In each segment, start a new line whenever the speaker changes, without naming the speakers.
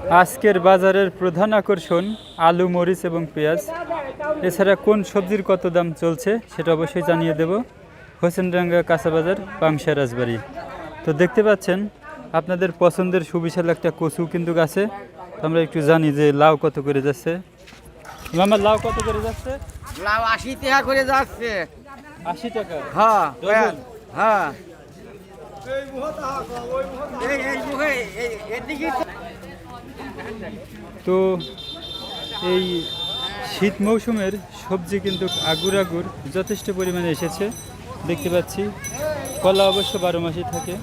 আজকের বাজারের প্রধান আকর্ষণ আলু, মরিচ এবং পেঁয়াজ। এছাড়া কোন সবজির কত দাম চলছে সেটা অবশ্যই জানিয়ে দেব। হোসেনডাঙ্গা কাঁচা বাজার, পাংশা, রাজবাড়ী। তো দেখতে পাচ্ছেন আপনাদের পছন্দের সুবিশাল একটা কচু কিন্তু আছে। তো আমরা একটু জানি যে লাউ কত করে যাচ্ছে। মামা, লাউ কত করে যাচ্ছে?
লাউ 80 টাকা করে যাচ্ছে।
80 টাকা?
হ্যাঁ
ডজন?
হ্যাঁ।
তো এই শীত মৌসুমের সবজি কিন্তু আগুর আগুর যথেষ্ট পরিমাণে এসেছে দেখতে পাচ্ছি। কলা অবশ্য 12 মাসই থাকে।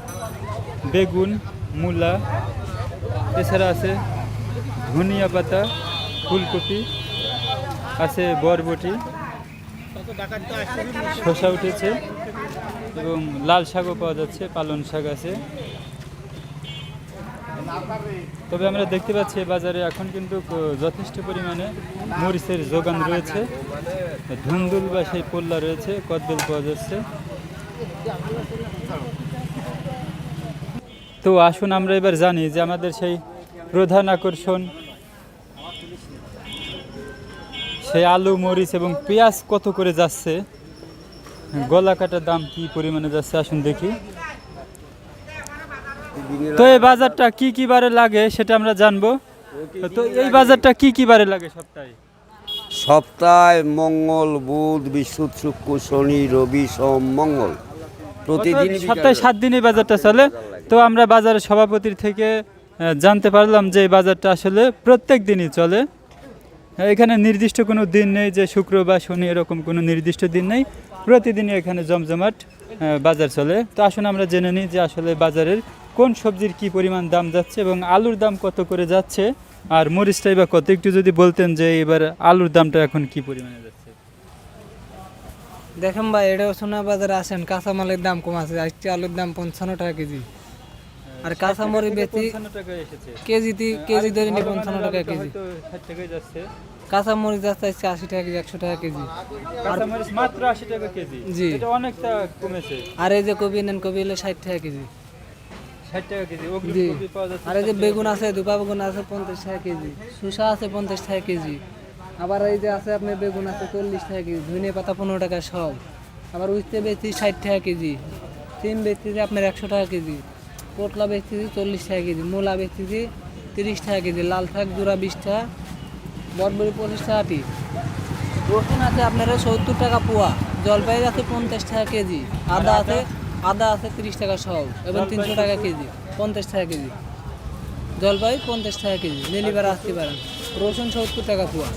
বেগুন, মূলা, এছাড়া আছে ধনিয়া পাতা, ফুলকপি, আছে বরবটি, শসা উঠেছে এবং লাল শাকও পাওয়া যাচ্ছে, পালং শাক আছে। তবে আমরা দেখতে পাচ্ছি বাজারে এখন কিন্তু যথেষ্ট পরিমাণে মরিচের যোগান রয়েছে। ধুন্দুল বা সেই পোল্লা রয়েছে, কদবেল পাওয়া যাচ্ছে। তো আসুন আমরা এবার জানি যে আমাদের সেই প্রধান আকর্ষণ সেই আলু, মরিচ এবং পেঁয়াজ কত করে যাচ্ছে, গলা কাটার দাম কি পরিমাণে যাচ্ছে আসুন দেখি। তো এই বাজারটা কি কি বারে লাগে সেটা আমরা জানবো। তো এই বাজারটা কি কি বারে লাগে সপ্তাহে?
সপ্তাহে মঙ্গল, বুধ, বৃহস্পতি, শুক্র, শনি, রবি, সোম, মঙ্গল। প্রতিদিন
সপ্তাহে 7 দিন এই বাজারটা চলে। তো আমরা বাজারের সভাপতির থেকে জানতে পারলাম যে এই বাজারটা আসলে প্রত্যেক দিনই চলে। এখানে নির্দিষ্ট কোনো দিন নেই যে শুক্র বা শনি, এরকম কোনো নির্দিষ্ট দিন নেই। প্রতিদিনই এখানে জমজমাট বাজার চলে। তো আসুন আমরা জেনে নিই যে আসলে বাজারের কোন সবজির কি পরিমাণ দাম যাচ্ছে এবং আলুর দাম কত করে যাচ্ছে, আর মরিচটাই বা কত, একটু যদি বলতেন যে এবার আলুর দামটা এখন কি পরিমাণে যাচ্ছে।
দেখেন ভাই, এটা সোনা বাজারে আসেন, কাঁচামালের দাম কম আছে। আজকে আলুর দাম 55 টাকা কেজি, আর কাঁচামরিচ বেশি
55 টাকা এসেছে
কেজি ধরে নি 55 টাকা কেজি।
হয়তো 60 টাকায় যাচ্ছে।
কাঁচামরিচ যাচ্ছে আজকে 80 টাকা কেজি, 100 টাকা কেজি।
কাঁচামরিচ মাত্র 80 টাকা কেজি?
জি।
এটা অনেকটা কমেছে।
আর এই যে কপি নেন, কপি হলো 60 টাকা কেজি।
60 টাকা কেজি অগ্রিম
জি।
কপি পাওয়া যাচ্ছে।
আর এই যে বেগুন আছে, দুপা বেগুন আছে 50 টাকা কেজি, শসা আছে 50 টাকা কেজি। আবার এই যে আছে আপনার বেগুন আছে 40 টাকা কেজি, ধনিয়া পাতা 15 টাকা সব। আবার উঠতে বেচছি 60 টাকা কেজি, সিম বেচতেছি আপনার 100 টাকা কেজি, পটলা বেচতেছি 40 টাকা কেজি, মূলা বেচতেছি 30 টাকা কেজি, লাল শাক জোড়া 20 টাকা, বরবটি 25 টাকা পিস, রসুন আছে আপনার 70 টাকা পোয়া, জলপাই আছে 50 টাকা কেজি, আদা আছে 30 টাকা সব এবং 300 টাকা কেজি, 50 টাকা কেজি, জলপাই 50 টাকা কেজি, নিলিবার আসতে পারেন, রসুন 70 টাকা পোয়া।